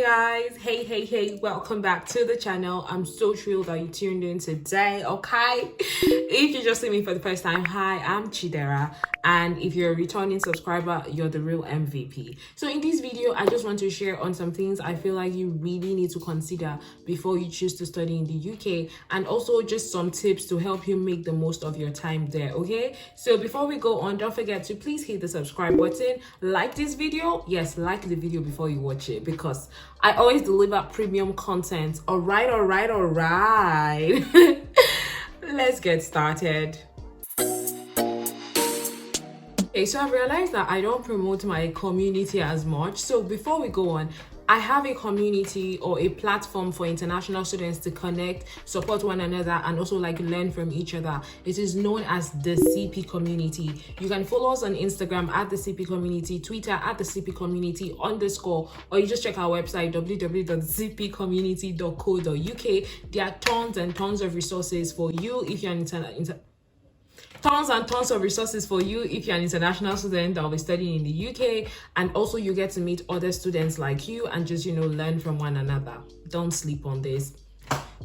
guys, hey, welcome back to the channel. I'm so thrilled that you tuned in today. Okay, if you just see me for the first time, hi, I'm Chidera, and if you're a returning subscriber, you're the real MVP. So in this video, I just want to share on some things I feel like you really need to consider before you choose to study in the UK, and also just some tips to help you make the most of your time there. Okay, so before we go on, don't forget to please hit the subscribe button, like this video. Yes, like the video before you watch it, because I always deliver premium content. All right. Let's get started. Okay, so I've realized that I don't promote my community as much. So before we go on, I have a community or a platform for international students to connect, support one another, and also like learn from each other. It is known as the CP community. You can follow us on Instagram at the CP community, Twitter at the CP community _, or you just check our website www.thecpcommunity.co.uk. There are tons and tons of resources for you if you're tons and tons of resources for you if you're an international student that will be studying in the UK, and also you get to meet other students like you and just learn from one another. Don't sleep on this.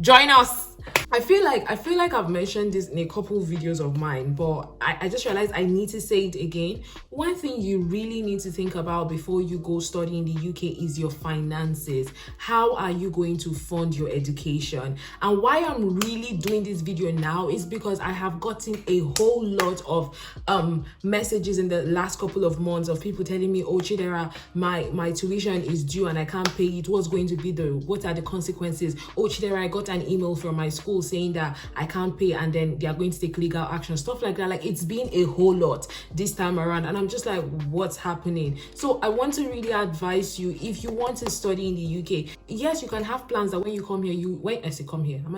Join us. I feel like I've mentioned this in a couple videos of mine, but I just realized I need to say it again. One thing you really need to think about before you go study in the UK is your finances. How are you going to fund your education? And why I'm really doing this video now is because I have gotten a whole lot of messages in the last couple of months of people telling me, oh Chidera, my tuition is due and I can't pay it. What are the consequences? Oh Chidera, I got an email from my school saying that I can't pay and then they are going to take legal action, stuff like that. Like, it's been a whole lot this time around, and I'm just like, what's happening? So I want to really advise you, if you want to study in the UK, yes, you can have plans that when you come here, am I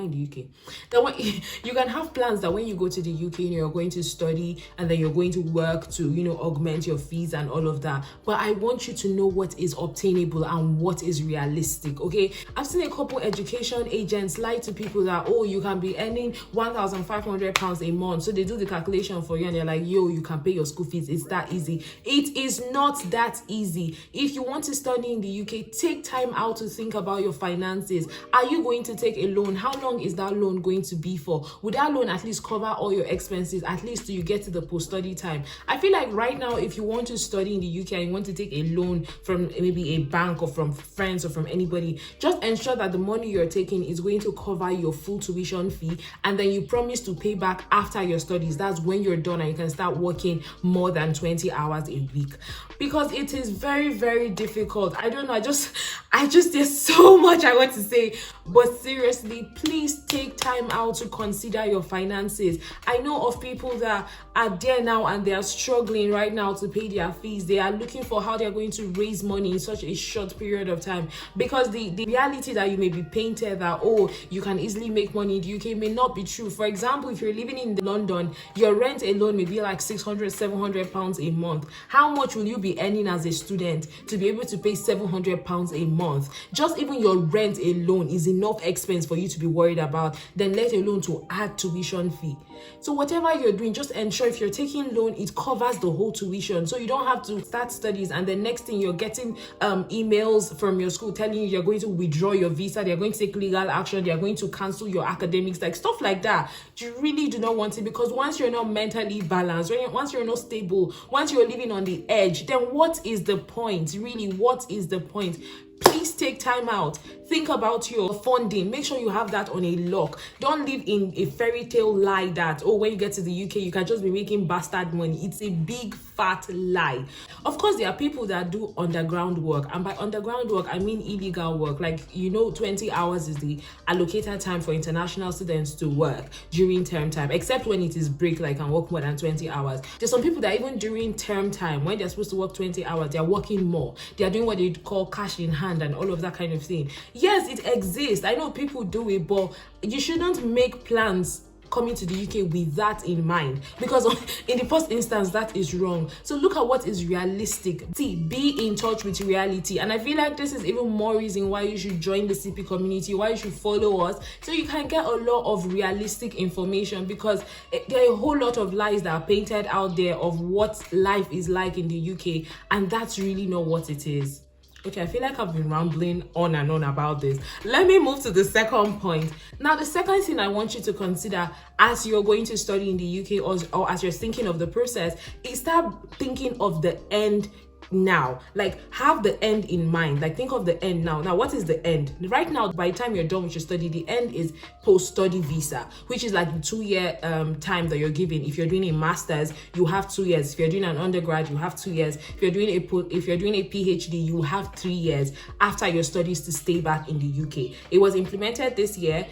in the UK? That when you can have plans that when you go to the UK, you're going to study and then you're going to work to augment your fees and all of that. But I want you to know what is obtainable and what is realistic. Okay, I've seen a couple education agents lie to people that, oh, you can be earning £1,500 a month. So they do the calculation for you and they're like, yo, you can pay your school fees. It's that easy. It is not that easy. If you want to study in the UK, take time out to think about your finances. Are you going to take a loan? How long is that loan going to be for? Would that loan at least cover all your expenses, at least till you get to the post-study time? I feel like right now, if you want to study in the UK and you want to take a loan from maybe a bank or from friends or from anybody, just ensure that the money you're taking is going to cover your full tuition fee, and then you promise to pay back after your studies. That's when you're done and you can start working more than 20 hours a week, because it is very, very difficult. I don't know, I just there's so much I want to say, but seriously, please take time out to consider your finances. I know of people that are there now and they are struggling right now to pay their fees. They are looking for how they're going to raise money in such a short period of time, because the reality that you may be painted that, oh, you can easily make money in the UK may not be true. For example, if you're living in London, your rent alone may be like £600-700 a month. How much will you be earning as a student to be able to pay £700 a month? Just even your rent alone is enough expense for you to be worried about, then let alone to add tuition fee. So whatever you're doing, just ensure if you're taking loan, it covers the whole tuition, so you don't have to start studies and the next thing you're getting emails from your school telling you you're going to withdraw your visa, they're going to take legal action, they're going to cancel your academics, like stuff like that. You really do not want it, because once you're not mentally balanced, once you're not stable, once you're living on the edge, then what is the point? Really, what is the point? Please take time out. Think about your funding. Make sure you have that on a lock. Don't live in a fairy tale lie that, oh, when you get to the UK, you can just be making bastard money. It's a big fat lie. Of course, there are people that do underground work. And by underground work, I mean illegal work. Like, 20 hours is the allocated time for international students to work during term time, except when it is break, like, can work more than 20 hours. There's some people that even during term time, when they're supposed to work 20 hours, they're working more. They're doing what they call cash in hand and all of that kind of thing. Yes, it exists. I know people do it, but you shouldn't make plans coming to the UK with that in mind, because in the first instance that is wrong. So look at what is realistic. See, be in touch with reality. And I feel like this is even more reason why you should join the CP community, why you should follow us, so you can get a lot of realistic information, because there are a whole lot of lies that are painted out there of what life is like in the UK, and that's really not what it is. Okay, I feel like I've been rambling on and on about this. Let me move to the second point. Now, the second thing I want you to consider as you're going to study in the UK, or as you're thinking of the process, is start thinking of the end now. Like, have the end in mind. Like, think of the end now. Now, what is the end? Right now, by the time you're done with your study, the end is post-study visa, which is like the 2-year time that you're given. If you're doing a master's, you have 2 years. If you're doing an undergrad, you have 2 years. If you're doing a PhD, you have 3 years after your studies to stay back in the UK. It was implemented this year,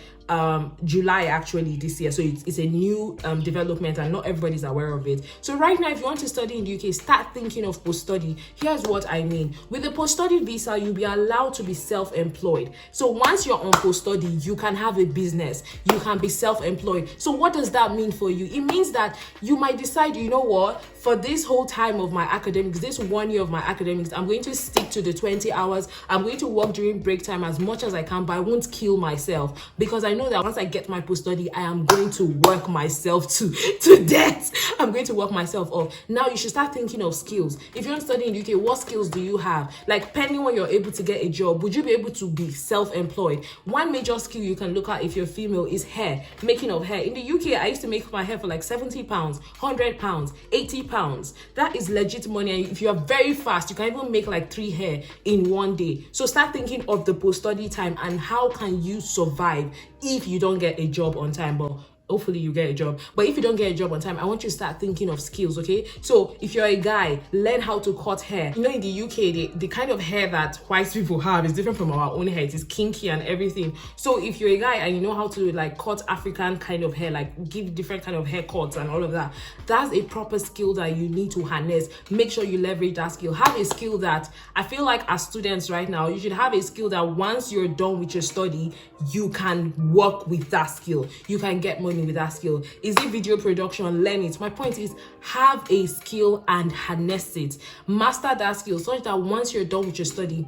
July actually this year, so it's a new development, and not everybody's aware of it. So right now, if you want to study in the UK, start thinking of post-study. Here's what I mean. With the post-study visa, you'll be allowed to be self-employed. So once you're on post-study, you can have a business, you can be self-employed. So what does that mean for you? It means that you might decide, you know what, for this whole time of my academics, this 1 year of my academics, I'm going to stick to the 20 hours. I'm going to work during break time as much as I can, but I won't kill myself, because I know that once I get my post-study, I am going to work myself to death. I'm going to work myself off. Now you should start thinking of skills. If you're studying in the UK, what skills do you have? Like, depending when you're able to get a job, would you be able to be self-employed? One major skill you can look at if you're female is hair, making of hair. In the UK, I used to make my hair for like 70 pounds, 100 pounds, 80 pounds. That is legit money. And if you are very fast, you can even make like 3 hair in 1 day. So start thinking of the post-study time and how can you survive if you don't get a job on time. But hopefully you get a job. But if you don't get a job on time, I want you to start thinking of skills, okay? So if you're a guy, learn how to cut hair. You know, in the UK, the kind of hair that white people have is different from our own hair. It is kinky and everything. So if you're a guy and you know how to like cut African kind of hair, like give different kind of haircuts and all of that, that's a proper skill that you need to harness. Make sure you leverage that skill. Have a skill that I feel like as students right now, you should have a skill that once you're done with your study, you can work with that skill. You can get money with that skill. Is it video production? Learn it. My point is, have a skill and harness it. Master that skill such that once you're done with your study,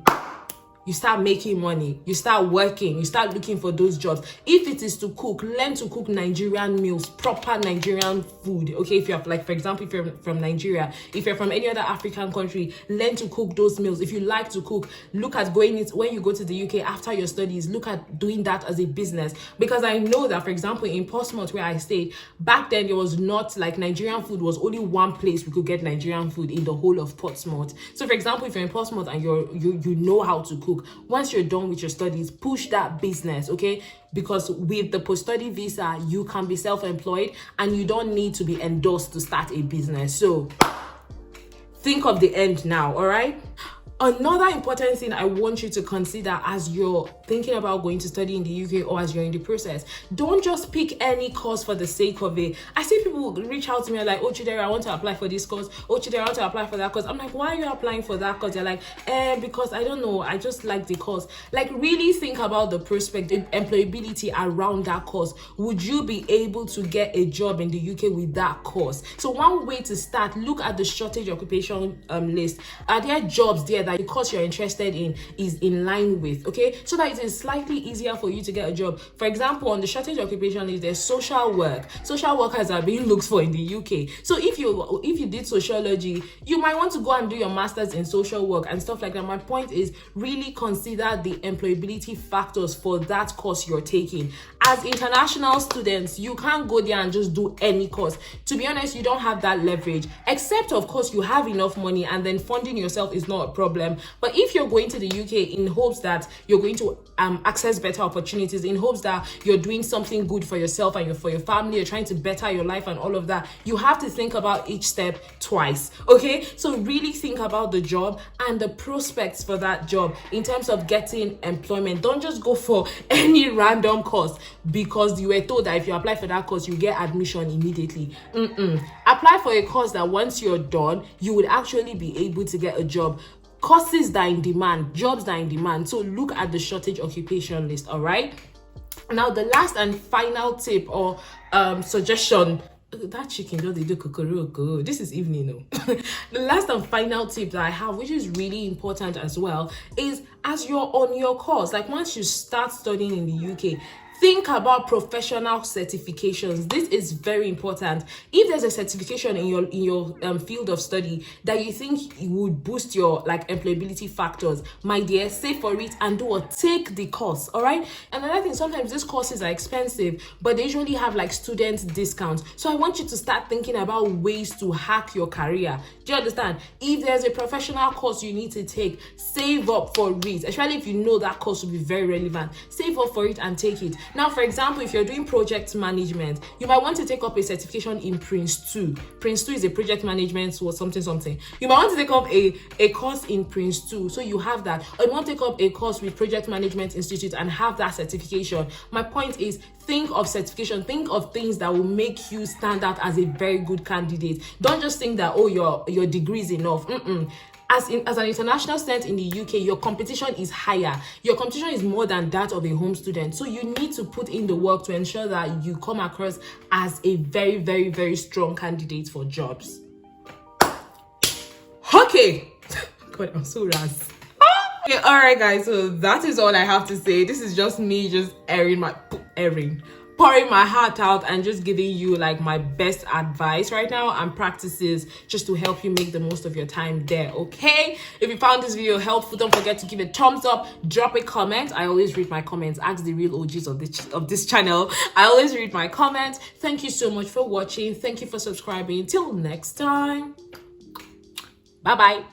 you start making money, you start working, you start looking for those jobs. If it is to cook, learn to cook Nigerian meals, proper Nigerian food. Okay, if you're like, for example, if you're from Nigeria, if you're from any other African country, learn to cook those meals. If you like to cook, look at going it when you go to the UK after your studies, look at doing that as a business. Because I know that, for example, in Portsmouth where I stayed, back then there was not like Nigerian food was only one place we could get Nigerian food in the whole of Portsmouth. So for example, if you're in Portsmouth and you know how to cook, once you're done with your studies, push that business, okay? Because with the post-study visa, you can be self-employed and you don't need to be endorsed to start a business. So think of the end now, all right? Another important thing I want you to consider as you're thinking about going to study in the UK or as you're in the process, don't just pick any course for the sake of it. I see people reach out to me like, oh, Chidera, I want to apply for this course. Oh, Chidera, I want to apply for that course. I'm like, why are you applying for that course? They're like, because I don't know, I just like the course. Like, really think about the prospective employability around that course. Would you be able to get a job in the UK with that course? So one way to start, look at the shortage occupation list. Are there jobs there that the course you're interested in is in line with, okay? So that it is slightly easier for you to get a job. For example, on the shortage occupation list, there's social work. Social workers are being looked for in the UK. So if you did sociology, you might want to go and do your master's in social work and stuff like that. My point is, really consider the employability factors for that course you're taking. As international students, you can't go there and just do any course. To be honest, you don't have that leverage, except of course you have enough money and then funding yourself is not a problem. But if you're going to the UK in hopes that you're going to access better opportunities, in hopes that you're doing something good for yourself and for your family, you're trying to better your life and all of that, you have to think about each step twice, okay? So really think about the job and the prospects for that job in terms of getting employment. Don't just go for any random course because you were told that if you apply for that course, you get admission immediately. Apply for a course that once you're done, you would actually be able to get a job. Courses that are in demand, jobs that are in demand. So look at the shortage occupation list, all right? Now, the last and final tip or suggestion, that chicken just do kukuruku. This is evening though. The last and final tip that I have, which is really important as well, is as you're on your course, like once you start studying in the UK, Think about professional certifications. This is very important. If there's a certification in your field of study that you think would boost your like employability factors, my dear, save for it and do what? Take the course. All right. And another thing, sometimes these courses are expensive, but they usually have like student discounts. So I want you to start thinking about ways to hack your career. Do you understand? If there's a professional course you need to take, save up for it, especially if you know that course will be very relevant. Save up for it and take it. Now, for example, if you're doing project management, you might want to take up a certification in Prince 2. Prince 2 is a project management or something. You might want to take up a course in Prince 2, so you have that. Or you want to take up a course with Project Management Institute and have that certification. My point is, think of certification, think of things that will make you stand out as a very good candidate. Don't just think that, oh, your degree is enough. As an international student in the UK, your competition is higher. Your competition is more than that of a home student. So you need to put in the work to ensure that you come across as a very, very, very strong candidate for jobs. Okay. God, I'm so ras. Okay, all right, guys. So that is all I have to say. This is just me just pouring my heart out and just giving you like my best advice right now and practices just to help you make the most of your time there. Okay, if you found this video helpful, don't forget to give it a thumbs up, drop a comment. I always read my comments. Ask the real OGs of this channel. I always read my comments. Thank you so much for watching. Thank you for subscribing. Till next time, bye bye.